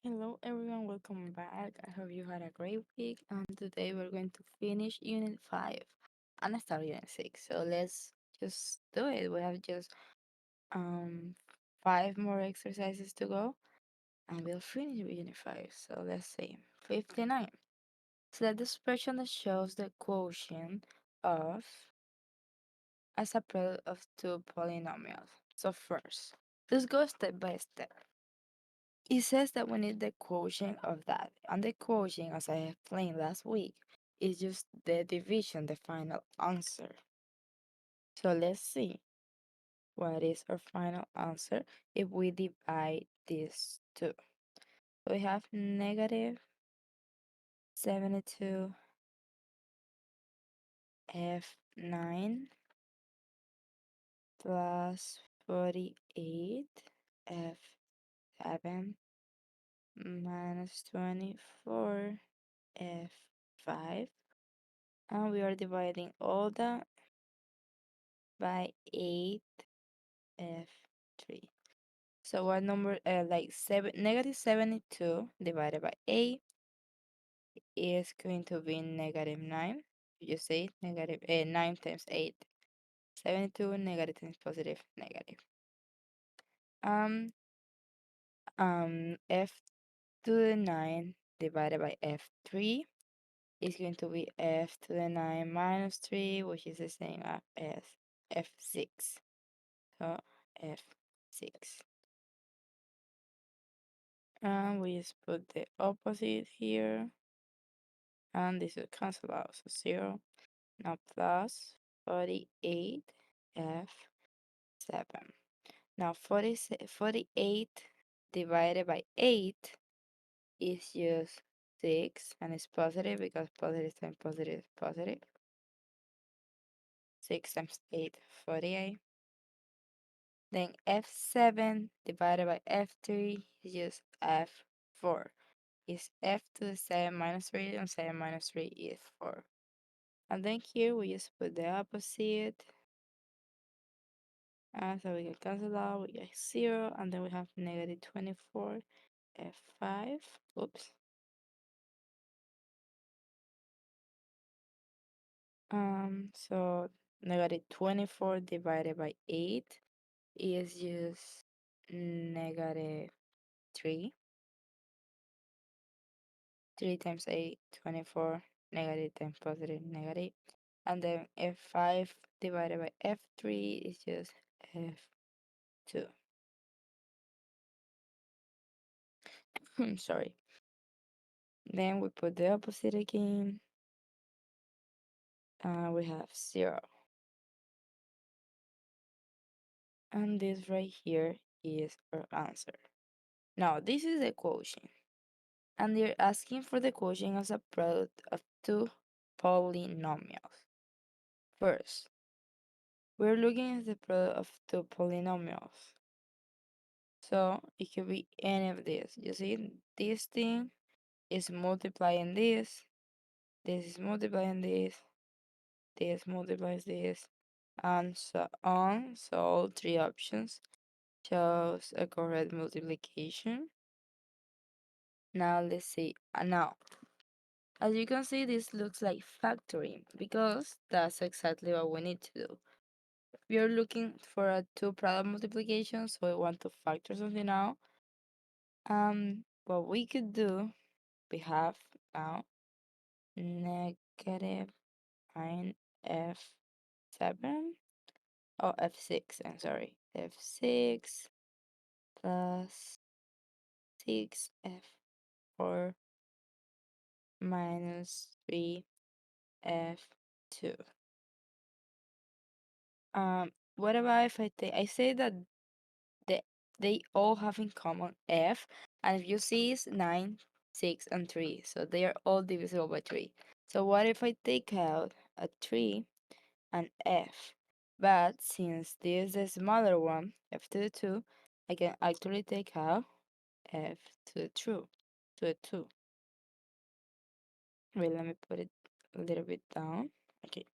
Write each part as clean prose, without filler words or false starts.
Hello everyone, welcome back. I hope you had a great week. And today we're going to finish Unit 5 and start Unit 6. So let's just do it. We have just um 5 more exercises to go and we'll finish with Unit 5. So let's see. 59. Select the expression that shows the quotient of as a product of two polynomials. So first, let's go step by step. It says that we need the quotient of that. And the quotient, as I explained last week, is just the division, the final answer. So let's see what is our final answer if we divide these two. So we have negative 72 f9 plus 48 f7 minus 24 f5, and we are dividing all that by 8f3. So what number, negative 72 divided by 8 is going to be negative 9. You say negative 9 times 8. 72 negative times positive negative. F to the 9 divided by f3 is going to be f to the 9 minus 3, which is the same as f6. So f6. And we just put the opposite here. And this will cancel out. So 0. Now plus 48 f7. Now 48 divided by 8 is just 6. And it's positive because positive times positive is positive. 6 times 8, 48. Then f7 divided by f3 is just f4. Is f to the 7 minus 3, and 7 minus 3 is 4. And then here we just put the opposite. So we can cancel out, we get 0, and then we have negative 24 f5. Oops. So negative 24 divided by 8 is just negative 3. 3 times 8, 24, negative times positive, negative. And then f5 divided by f3 is just f2. Sorry. Then we put the opposite again. We have 0. And this right here is our answer. Now, this is the quotient. And they're asking for the quotient as a product of two polynomials. First, we're looking at the product of two polynomials. So it could be any of this. You see, this thing is multiplying this is multiplying this multiplies this, and so on. So all three options shows a correct multiplication. Now let's see. Now, as you can see, this looks like factoring because that's exactly what we need to do. We are looking for a two product multiplication, so we want to factor something out. What we could do, we have now negative 9f7, oh, f6, I'm sorry, f6 plus 6f4 minus 3f2. What about if I say that they, they all have in common f, and if you see it's 9, 6, and 3, so they are all divisible by 3. So what if I take out a 3 and f? But since this is the smaller one, f to the 2, I can actually take out f to the 2. Wait, let me put it a little bit down. Okay,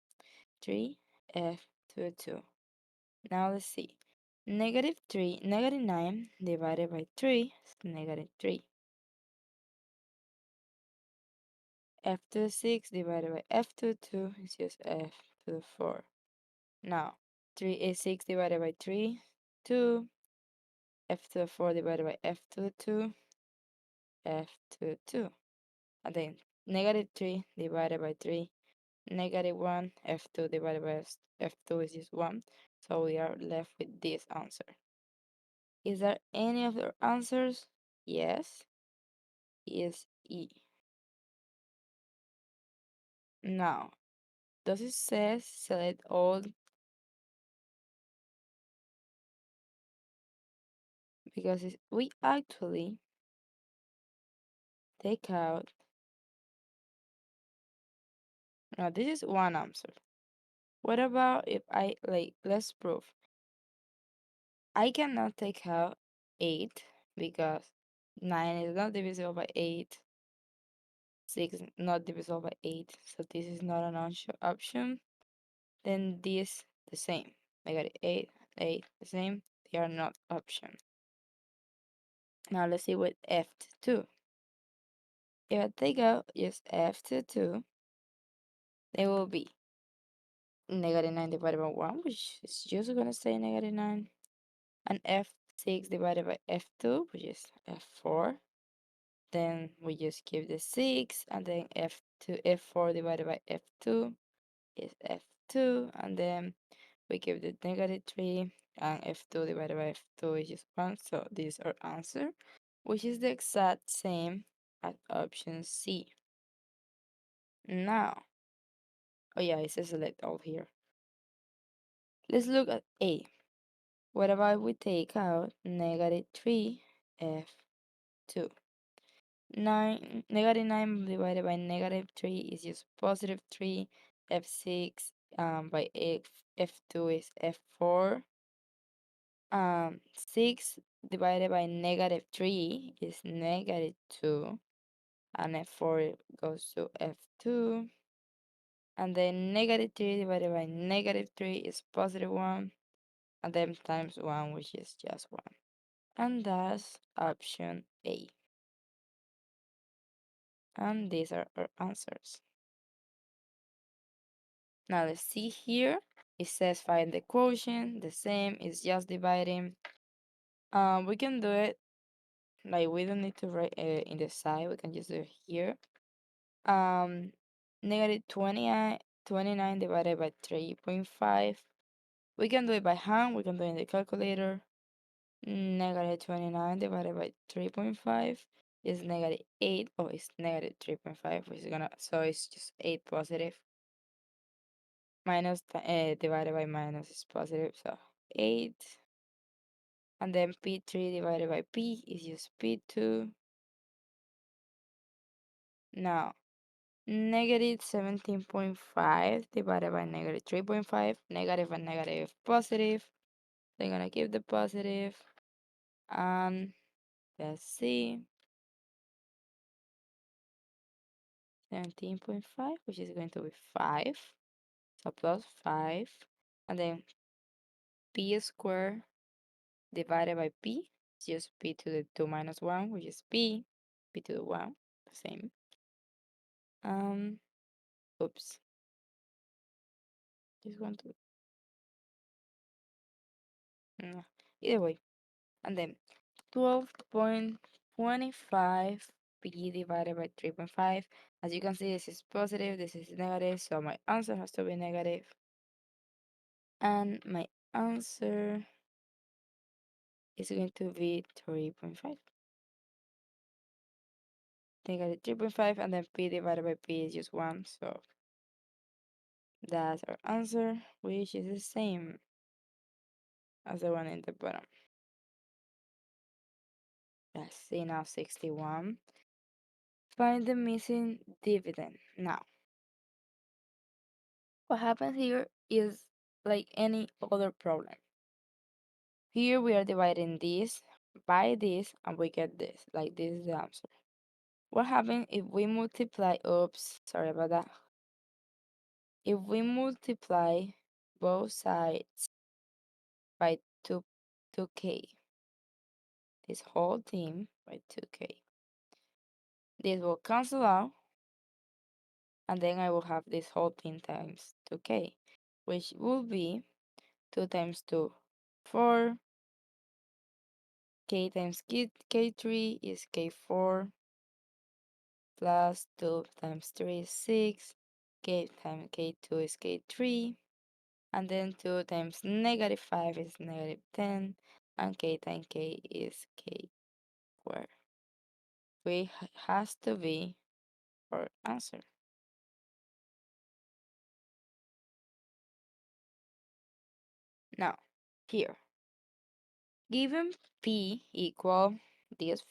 3f to the 2. Now let's see. Negative 9 divided by 3 is negative 3. f to the 6 divided by f to the 2 is just f to the 4. Now, 3 is 6 divided by 3, 2. F to the 4 divided by f to the 2, f to the 2. And then negative 3 divided by 3, negative 1, f2 divided by f2 is just 1. So we are left with this answer. Is there any other answers? Yes, is E. Now, does it says select all? Because we actually take out, now this is one answer. What about if I, let's prove. I cannot take out 8 because 9 is not divisible by 8. 6 is not divisible by 8. So this is not an option. Then this the same. I got 8, 8 the same. They are not option. Now let's see with f2. If I take out just f2, they will be negative 9 divided by 1, which is just going to stay negative 9. And f6 divided by f2, which is f4. Then we just give the 6, and then f4 divided by f2 is f2, and then we give the negative 3, and f2 divided by f2 is just 1. So this is our answer, which is the exact same as option C. Now, oh yeah, it says select all here. Let's look at A. What about we take out negative 3 f2? negative 9 divided by negative 3 is just positive 3. F6 by f2 is f4. 6 divided by negative 3 is negative 2. And f4 goes to f2. And then negative 3 divided by negative 3 is positive 1. And then times 1, which is just 1. And that's option A. And these are our answers. Now let's see here. It says find the quotient. The same is just dividing. We can do it like we don't need to write in the side. We can just do it here. Negative 29 divided by 3.5. We can do it by hand. We can do it in the calculator. Negative 29 divided by 3.5 is negative 8. Oh, it's negative 3.5, which is gonna, so it's just 8 positive. Minus divided by minus is positive, so 8. And then P3 divided by P is just P2. Now, negative 17.5 divided by negative 3.5. Negative and negative positive. They're gonna keep the positive. And let's see. 17.5, which is going to be 5. So plus 5. And then P squared divided by P is just P to the 2 minus 1, which is P. P to the 1, the same. Oops. Just want to, either way. And then 12.25 P divided by 3.5. As you can see, this is positive, this is negative, so my answer has to be negative. And my answer is going to be 3.5. Negative 3.5, and then P divided by P is just 1, so that's our answer, which is the same as the one in the bottom. Let's see now, 61. Find the missing dividend. Now, what happens here is like any other problem. Here we are dividing this by this, and we get this. Like, this is the answer. What happens if we multiply, oops, sorry about that. If we multiply both sides by 2k, this whole thing by 2k, this will cancel out, and then I will have this whole thing times 2k, which will be 2 times 2, 4, k times k3 is k4, plus 2 times 3 is 6, k times k2 is k3, and then 2 times negative 5 is negative 10, and k times k is k squared. Which has to be our answer. Now, here, given p equal this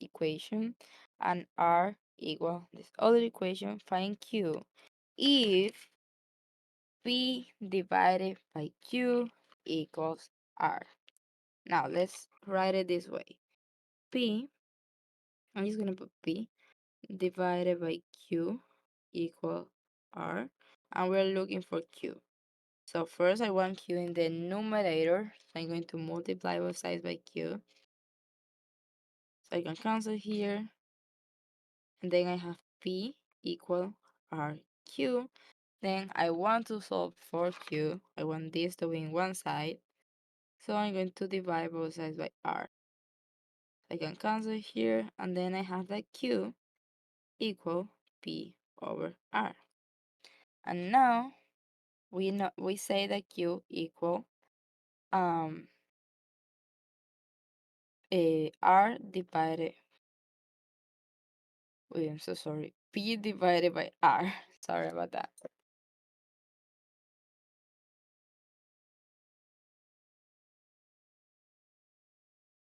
equation and r equal this other equation, find q if p divided by q equals r. Now, let's write it this way. P, I'm just going to put p divided by q equal r, and we're looking for q. So first I want q in the numerator, so I'm going to multiply both sides by q. So I can cancel here, and then I have p equal rq. Then I want to solve for q. I want this to be in one side, so I'm going to divide both sides by r. I can cancel here, and then I have that q equal p over r. And now we say that q equal r divided, wait, I'm so sorry, p divided by r. Sorry about that.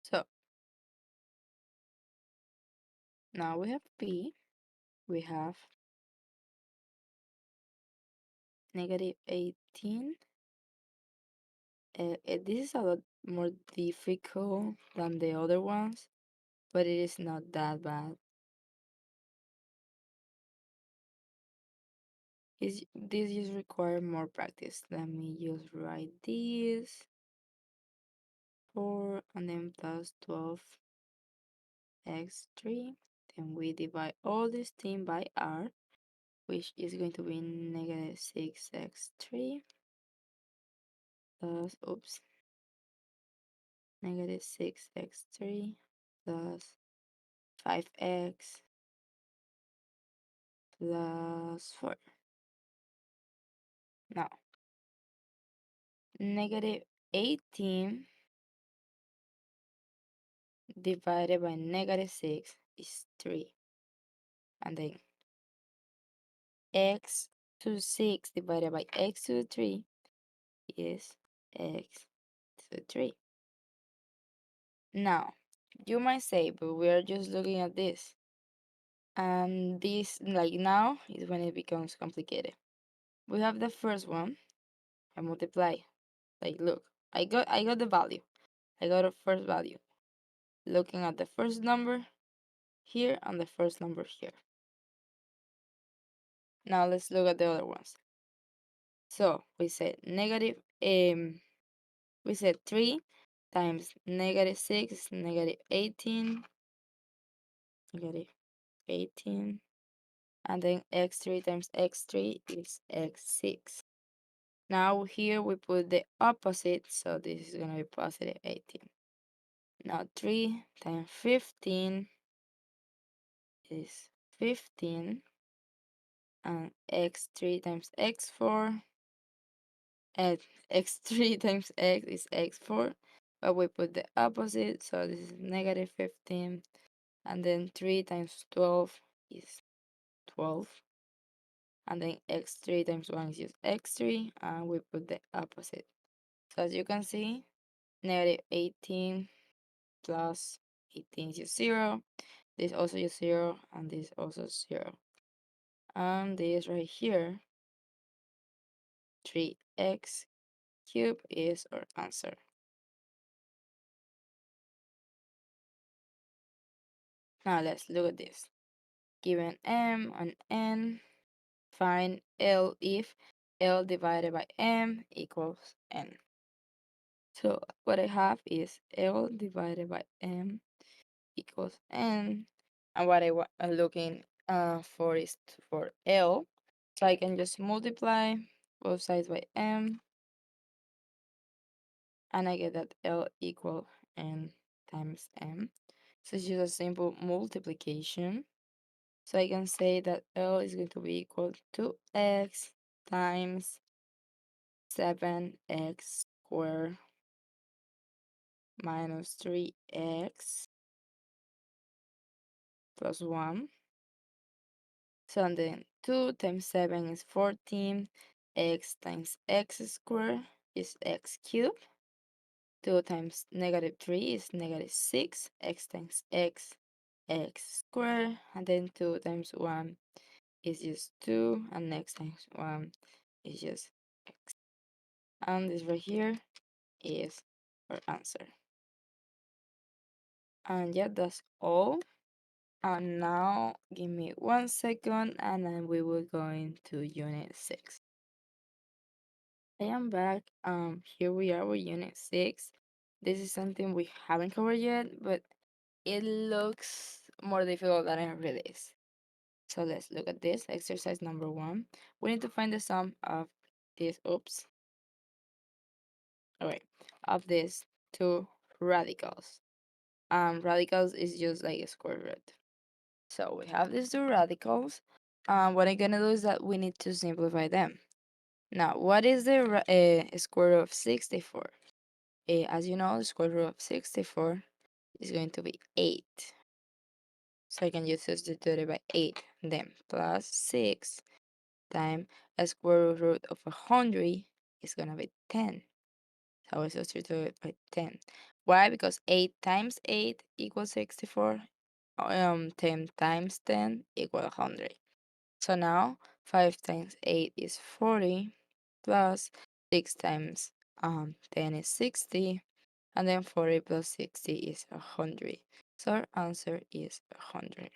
So now we have p, we have negative 18. This is a lot more difficult than the other ones, but it is not that bad. This just require more practice. Let me just write this. 4 and then plus 12x3. Then we divide all this thing by r, which is going to be negative 6x3 plus, oops, negative 6x3 plus 5x plus 4. Now, negative 18 divided by negative 6 is 3. And then x to 6 divided by x to 3 is x to 3. Now, you might say, but we are just looking at this. And this, like now, is when it becomes complicated. We have the first one, I multiply. Like, look, I got the value. I got the first value. Looking at the first number here and the first number here. Now let's look at the other ones. So we said we said 3 times negative 6 is negative 18. Negative 18. And then x3 times x3 is x6. Now here we put the opposite, so this is going to be positive 18. Now 3 times 15 is 15, and x3 times x4, and x3 times x is x4, but we put the opposite, so this is negative 15, and then 3 times 12 is 12, and then x3 times 1 is just x3, and we put the opposite. So as you can see, negative 18 plus 18 is just 0, this also is 0, and this also 0. And this right here, 3x cubed is our answer. Now let's look at this. Given m and n, find L if L divided by m equals n. So what I have is L divided by m equals n, and what I'm looking 4 is for L. So I can just multiply both sides by M, and I get that L equal N times M. So it's just a simple multiplication. So I can say that L is going to be equal to X times 7X squared minus 3X plus 1. So then 2 times 7 is 14. X times X squared is X cubed. 2 times negative 3 is negative 6. X times X, X squared. And then 2 times 1 is just 2. And X times 1 is just X. And this right here is our answer. And yeah, that's all. And now give me 1 second and then we will go into unit 6. I am back. Here we are with unit 6. This is something we haven't covered yet, but it looks more difficult than it really is. So let's look at this. Exercise number 1. We need to find the sum of these, alright, of these two radicals. Radicals is just like a square root. So we have these two radicals. What I'm gonna do is that we need to simplify them. Now, what is the square root of 64? As you know, the square root of 64 is going to be 8. So I can just substitute it by 8. Then plus 6 times a square root of 100 is going to be 10. So I substitute it by 10. Why? Because 8 times 8 equals 64. 10 times 10 equals 100. So now 5 times 8 is 40 plus 6 times 10 is 60, and then 40 plus 60 is 100. So our answer is 100.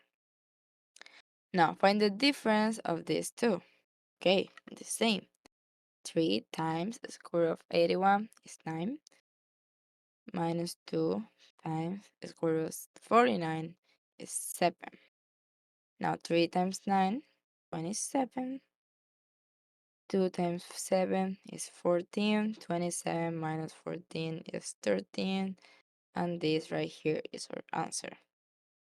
Now find the difference of these two. Okay, the same. 3 times the square root of 81 is 9, minus 2 times the square root of 49 is 7. Now 3 times 9, 27. 2 times 7 is 14. 27 minus 14 is 13. And this right here is our answer.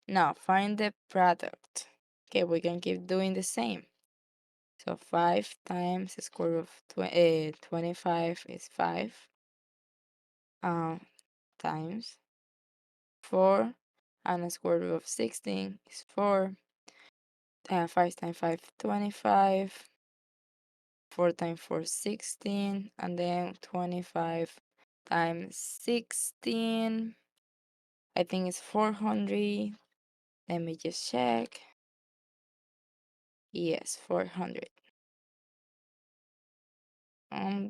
Now find the product. Okay, we can keep doing the same. So 5 times the square root of 25 is 5. Times 4. And the square root of 16 is 4. 5 times 5, 25. 4 times 4, 16. And then 25 times 16. I think it's 400. Let me just check. Yes, 400.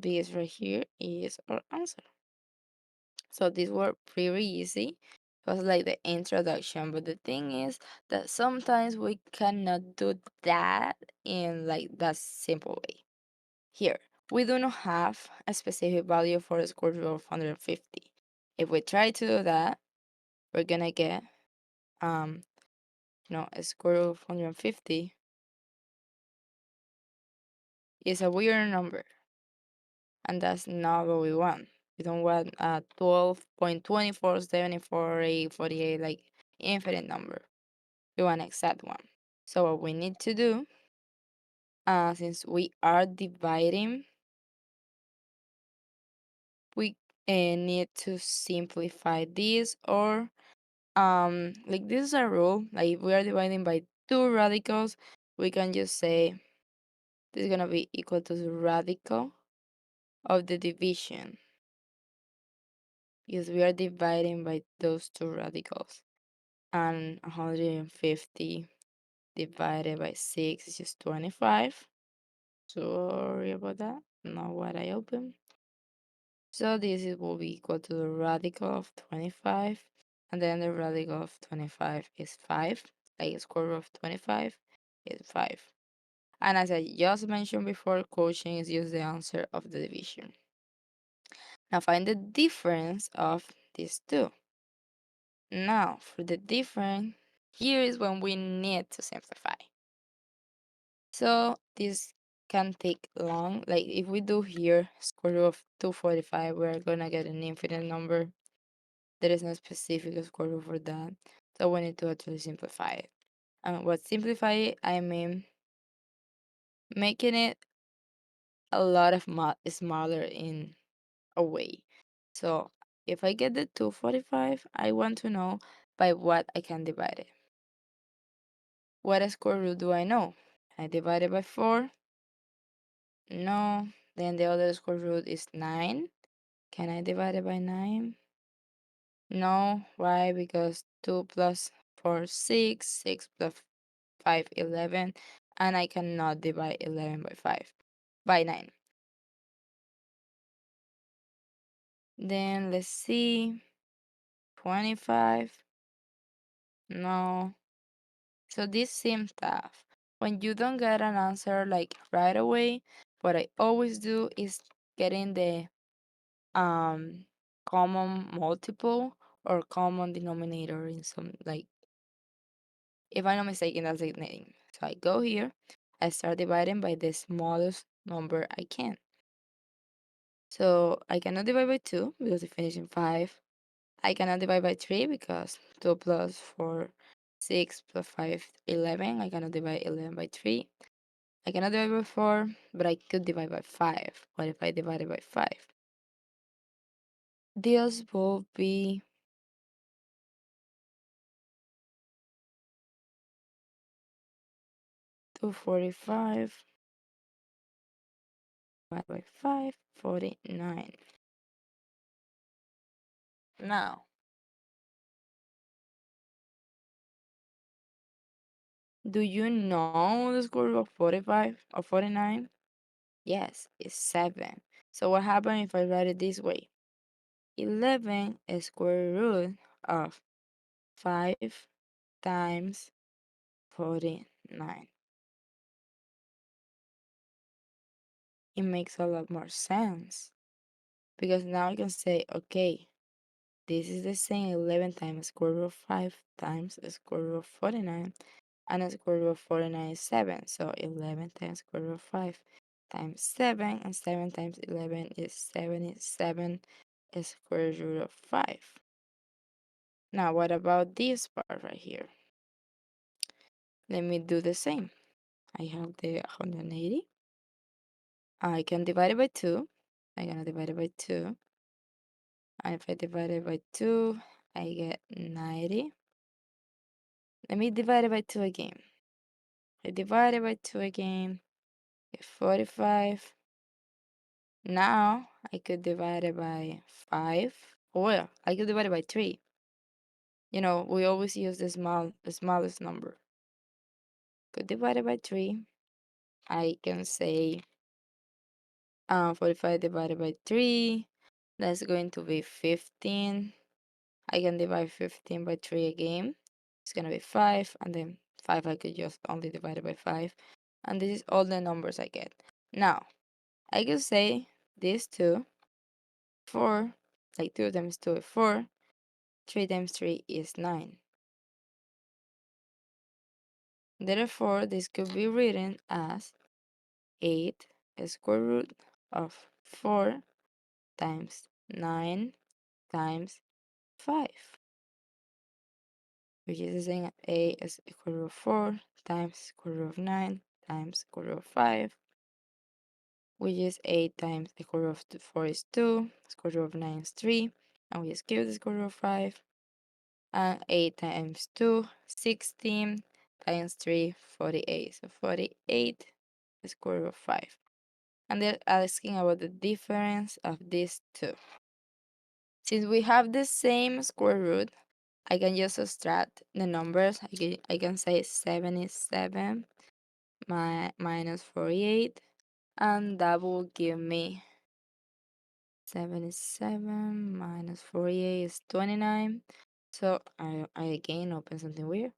This right here is our answer. So these were pretty easy. It was like the introduction, but the thing is that sometimes we cannot do that in like that simple way. Here, we do not have a specific value for the square root of 150. If we try to do that, we're gonna get a square root of 150 is a weird number, and that's not what we want. We don't want a 12.247448 like infinite number. We want an exact one. So what we need to do, since we are dividing, we need to simplify this, or like this is a rule. Like if we are dividing by two radicals, we can just say this is gonna be equal to the radical of the division, because we are dividing by those two radicals. And 150 divided by 6 is just 25. Sorry about that, not what I opened. So this will be equal to the radical of 25, and then the radical of 25 is 5, like square root of 25 is 5. And as I just mentioned before, quotient is just the answer of the division. Now find the difference of these two. Now for the difference, here is when we need to simplify. So this can take long. Like if we do here square root of 245, we're gonna get an infinite number. There is no specific square root for that. So we need to actually simplify it. And what simplify it, I mean making it a lot of smaller in a way. So if I get the 245, I want to know by what I can divide it. What square root do I know? I divide it by 4. No. Then the other square root is 9. Can I divide it by 9? No. Why? Because 2 plus 4, 6. 6 plus 5, 11. And I cannot divide 11 by 5. By 9. Then let's see. 25. No. So this seems tough. When you don't get an answer like right away, what I always do is getting the um common multiple or common denominator in some, like, if I'm not mistaken, that's the name. So I go here, I start dividing by the smallest number I can. So I cannot divide by 2 because it finishes in 5. I cannot divide by 3 because 2 plus 4, 6 plus 5, 11. I cannot divide 11 by 3. I cannot divide by 4, but I could divide by 5. What if I divide it by 5? This will be 245 divided by 5, 49. Now, do you know the square root of 45 or 49? Yes, it's 7. So what happens if I write it this way? 11 is square root of 5 times 49. It makes a lot more sense because now I can say, okay, this is the same 11 times square root of 5 times square root of 49, and the square root of 49 is 7. So 11 times square root of 5 times 7, and 7 times 11 is 77 square root of 5. Now, what about this part right here? Let me do the same. I have the 180. I can divide it by 2. I'm going to divide it by 2. And if I divide it by 2, I get 90. Let me divide it by 2 again. I divide it by 2 again. Get 45. Now I could divide it by 5. Well, I could divide it by 3. You know, we always use the smallest number. Could divide it by 3. I can say 45 divided by 3. That's going to be 15. I can divide 15 by 3 again. It's going to be 5. And then 5 I could just only divide it by 5. And this is all the numbers I get. Now, I could say these two, 4, like 2 times 2 is 4. 3 times 3 is 9. Therefore, this could be written as 8 square root of 4 times 9 times 5, which is the same as a square root of 4 times square root of 9 times square root of 5, which is 8 times square root of 4 is 2, square root of 9 is 3, and we just give the square root of 5, and 8 times 2, 16, times 3, 48. So 48 square root of 5. And they're asking about the difference of these two. Since we have the same square root, I can just subtract the numbers. I can say 77 minus 48, and that will give me 77 minus 48 is 29. So I again open something weird.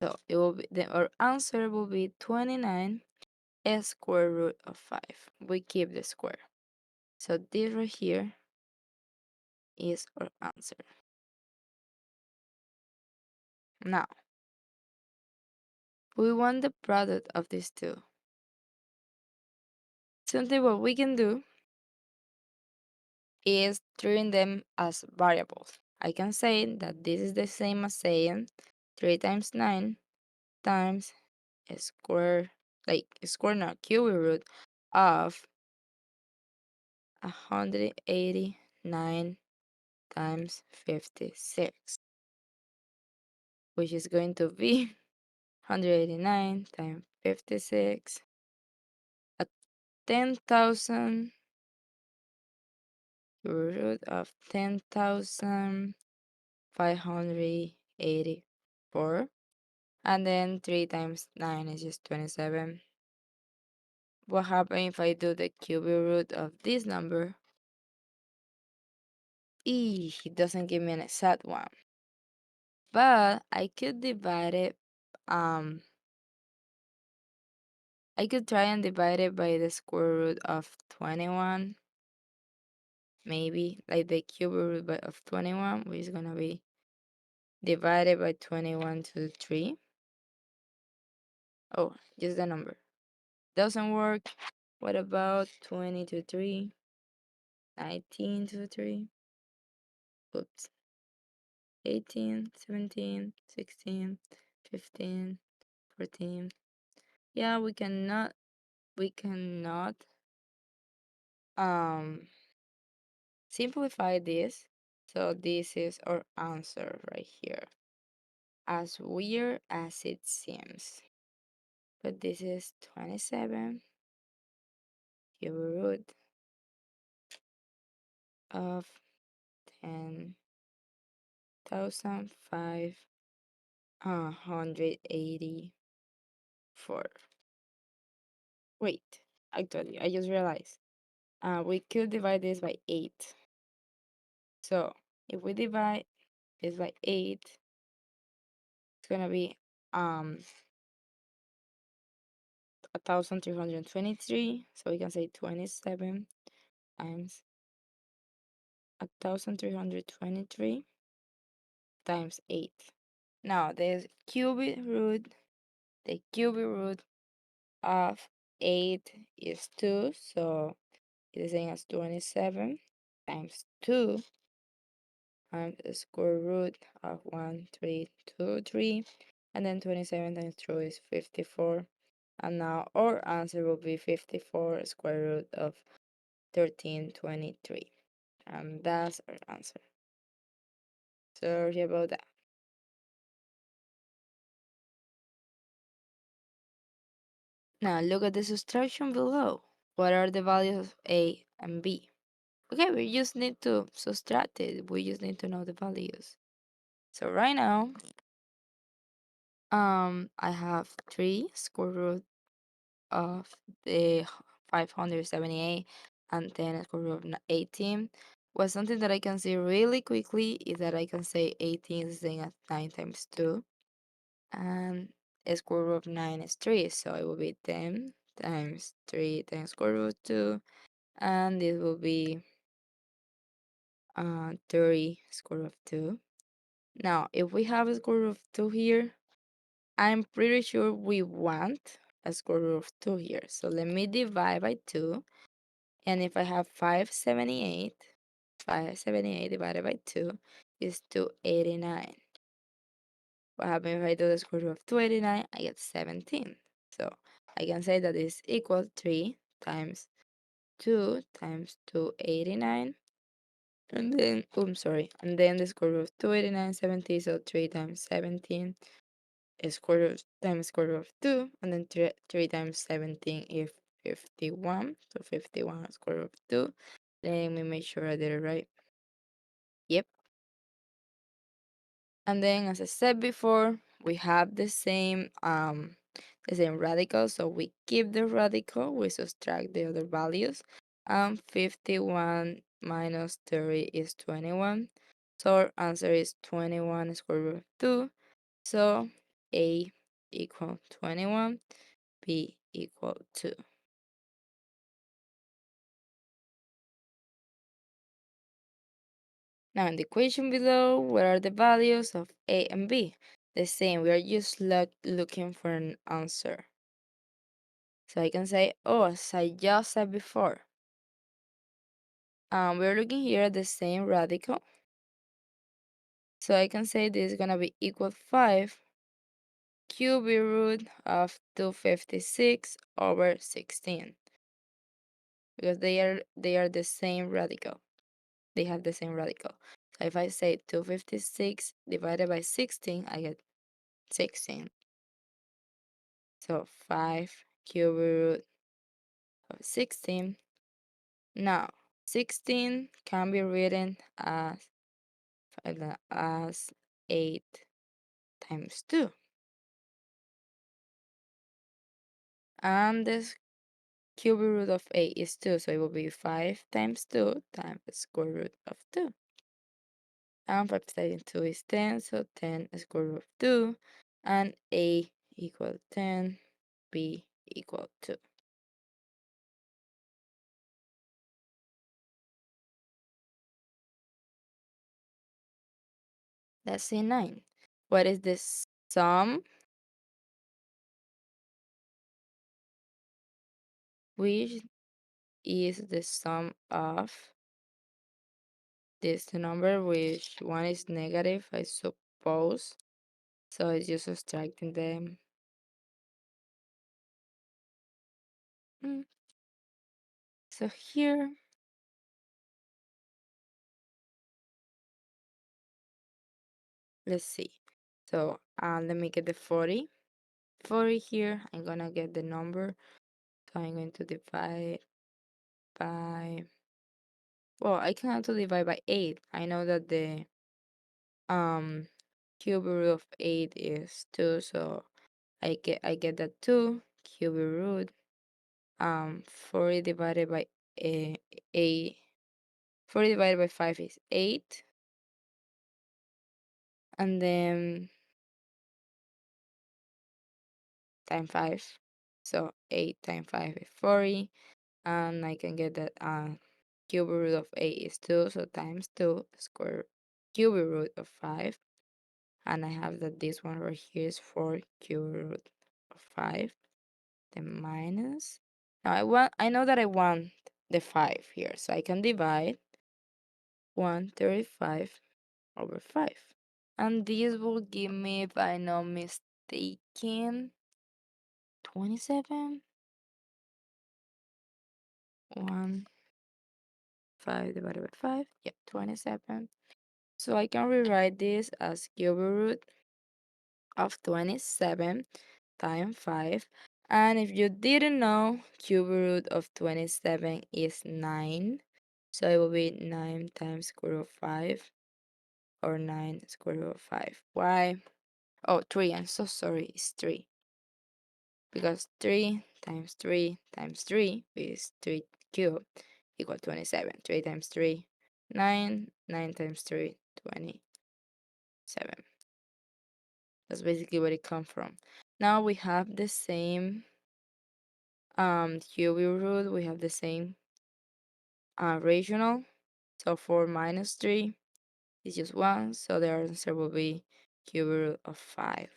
So it will be our answer will be 29 square root of 5. We keep the square. So this right here is our answer. Now, we want the product of these two. Something what we can do is treating them as variables. I can say that this is the same as saying 3 times 9 times a square, like a square, not cubic root of 189 times 56, which is going to be 189 times 56 at 10,000, root of 10,584. And then 3 times 9 is just 27. What happens if I do the cubic root of this number? It doesn't give me an exact one. But I could divide it, I could try and divide it by the square root of 21. Maybe, like the cubic root of 21, which is gonna be divided by 21 to the 3. Oh, just the number. Doesn't work. What about 20 to 3? 19 to 3? Oops. 18, 17, 16, 15, 14. Yeah, we cannot um simplify this. So this is our answer right here. As weird as it seems. But this is 27 cubic root of 10,584. Wait, actually, I just realized. We could divide this by 8. So if we divide this by 8, it's gonna be 1,323. So we can say 27 times 1,323 times 8. Now the cubic root of 8 is 2, so it is saying as 27 times 2 times the square root of 1323, and then 27 times 2 is 54. And now our answer will be 54 square root of 1323. And that's our answer. Sorry about that. Now look at the subtraction below. What are the values of A and B? Okay, we just need to subtract it. We just need to know the values. So right now, I have 3 square root of the 578 and then square root of 18. Well, something that I can see really quickly is that I can say 18 is the same as 9 times 2. And a square root of 9 is 3, so it will be 10 times 3 times square root of 2. And this will be 30 square root of 2. Now, if we have a square root of 2 here, I'm pretty sure we want a square root of 2 here. So let me divide by 2. And if I have 578 divided by 2 is 289. What happens if I do the square root of 289? I get 17. So I can say that is equal 3 times 2 times 289. And then, and then the square root of 289 is 70, so 3 times 17 is square root times square root of 2, and then 3 times 17 is 51, so 51 square root of 2. Let me make sure I did it right. Yep. And then, as I said before, we have the same radical, so we keep the radical, we subtract the other values. 51 minus 30 is 21. So our answer is 21 square root of 2. So A equal 21, B equal 2. Now in the equation below, what are the values of A and B? The same, we are just looking for an answer. So I can say, oh, as I just said before, we're looking here at the same radical. So I can say this is gonna be equal 5 cubic root of 256 over 16, because they are the same radical. They have the same radical. So if I say 256 divided by 16, I get 16. So 5 cubic root of 16. Now 16 can be written as 8 times 2. And the cubic root of 8 is 2, so it will be 5 times 2 times the square root of 2. And 5 times 2 is 10, so 10 square root of 2. And A equal 10, B equal 2. Let's see 9. What is the sum which is the sum of this number, which one is negative, I suppose. So it's just subtracting them. So here, let's see. So let me get the 40. 40 here, I'm gonna get the number. So I'm going to divide by, well, I can also divide by 8. I know that the um cube root of 8 is 2, so I get that 2 cubic root 40 divided by a 40 divided by 5 is 8, and then times 5, so 8 times 5 is 40, and I can get that cube root of 8 is 2, so times 2 square cubic root of 5, and I have that this one right here is 4 cubic root of 5, then minus. Now I know that I want the 5 here, so I can divide 135 over 5. And this will give me, if I'm not mistaken, 27. 1, 5 divided by 5. Yeah, 27. So I can rewrite this as cube root of 27 times 5. And if you didn't know, cube root of 27 is 9. So it will be 9 times square root of 5, or 9 square root of 5. Why? Oh, 3. I'm so sorry. It's 3. Because 3 times 3 times 3 is 3 cubed equal 27. 3 times 3, 9. 9 times 3, 27. That's basically where it comes from. Now we have the same cubic root. We have the same rational. So 4 minus 3 is just 1. So the answer will be cubic root of 5,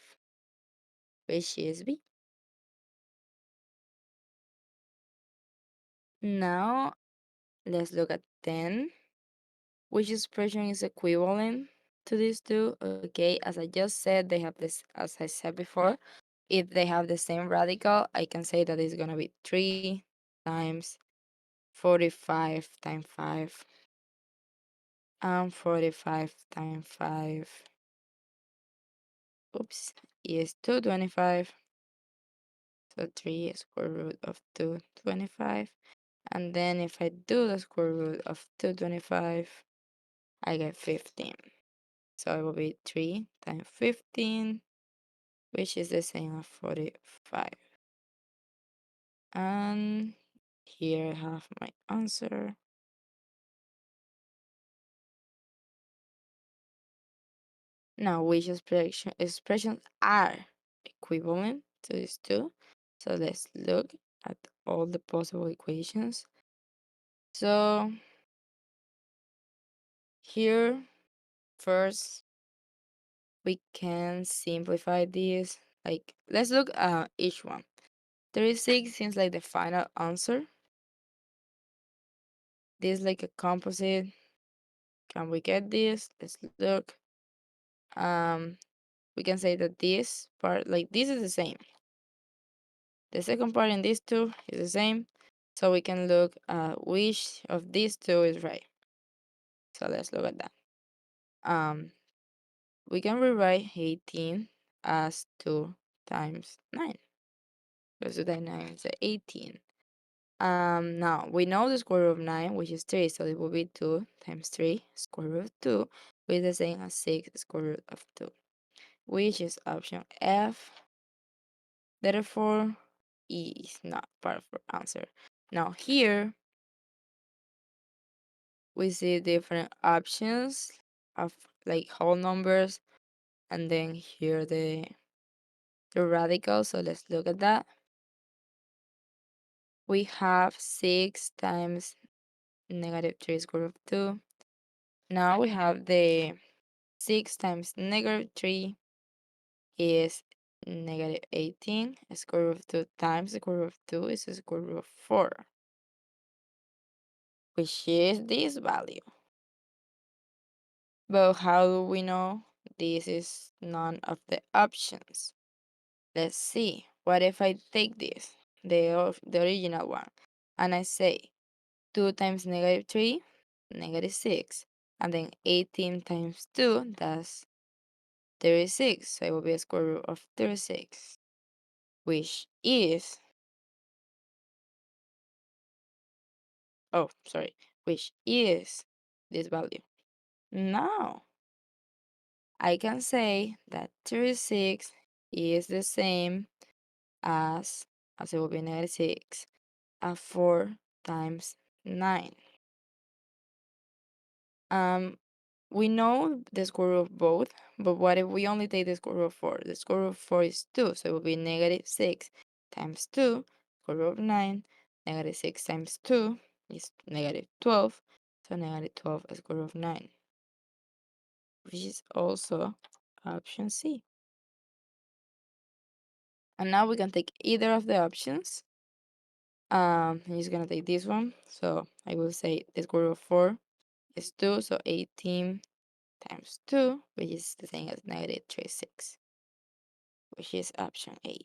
which is B. Now let's look at 10. Which expression is equivalent to these two? Okay, as I just said, they have this, as I said before, if they have the same radical, I can say that it's gonna be 3 times 45 times 5, and 45 times 5, oops, is 225. So 3 square root of 225. And then if I do the square root of 225, I get 15. So it will be 3 times 15, which is the same as 45. And here I have my answer. Now, which expressions are equivalent to these two? So let's look at all the possible equations. So here, first, we can simplify this. Like, let's look at each one. 36 seems like the final answer. This is like a composite. Can we get this? Let's look. We can say that this part, like this is the same. The second part in these two is the same. So we can look at which of these two is right. So let's look at that. We can rewrite 18 as 2 times 9. Because 2 times 9 is 18. Now we know the square root of 9, which is 3, so it will be 2 times 3, square root of 2, which is the same as 6, square root of 2, which is option F. Therefore, E is not part of our answer. Now here, we see different options of like whole numbers, and then here the radical, so let's look at that. We have 6 times negative 3 square root of 2. Now we have the 6 times negative 3 is negative 18. Square root of 2 times square root of 2 is square root of 4, which is this value. But how do we know this is none of the options? Let's see. What if I take this, the original one, and I say 2 times negative 3, negative 6, and then 18 times 2, that's 36. So it will be a square root of 36, which is, oh, sorry, which is this value. Now, I can say that 36 is the same as it will be negative 6, 4 times 9. Um, we know the square root of both, but what if we only take the square root of 4? The square root of 4 is 2, so it will be negative 6 times 2, square root of 9. Negative 6 times 2 is negative 12, so negative 12 is square root of 9, which is also option C. And now we can take either of the options. I'm just gonna take this one, so I will say the square root of 4 is 2, so 18 times 2, which is the same as negative 36, which is option A.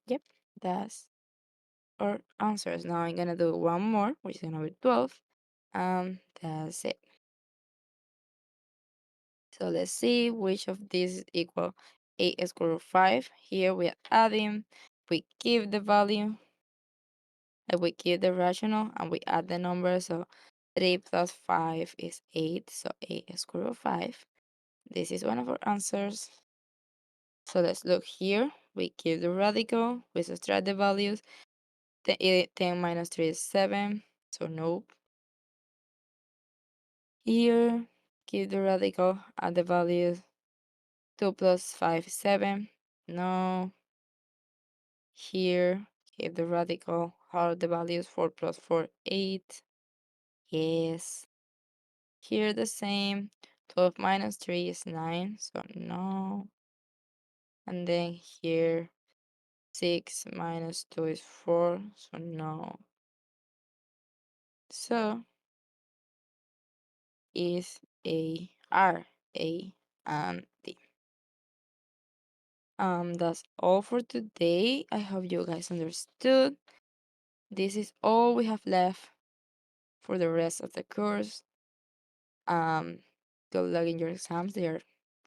Yep, that's our answers. Now I'm gonna do one more, which is gonna be 12. That's it. So let's see which of these is equal 8 square root of 5. Here we are adding, we keep the value, and we keep the rational, and we add the number. So 3 plus 5 is 8, so 8 square root of 5. This is one of our answers. So let's look here. We keep the radical, we subtract the values. 10 minus 3 is 7, so nope. Here, keep the radical, add the values. 2 plus 5 is 7, no. Here, keep the radical, add the values. 4 plus 4, 8, yes. Here the same, 12 minus 3 is 9, so no. And then here, 6 minus 2 is 4, so no. So is A, R, A, and D. That's all for today. I hope you guys understood. This is all we have left for the rest of the course. Good luck in your exams. They are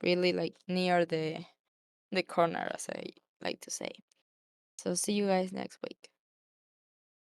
really like near the corner, as I like to say. So see you guys next week.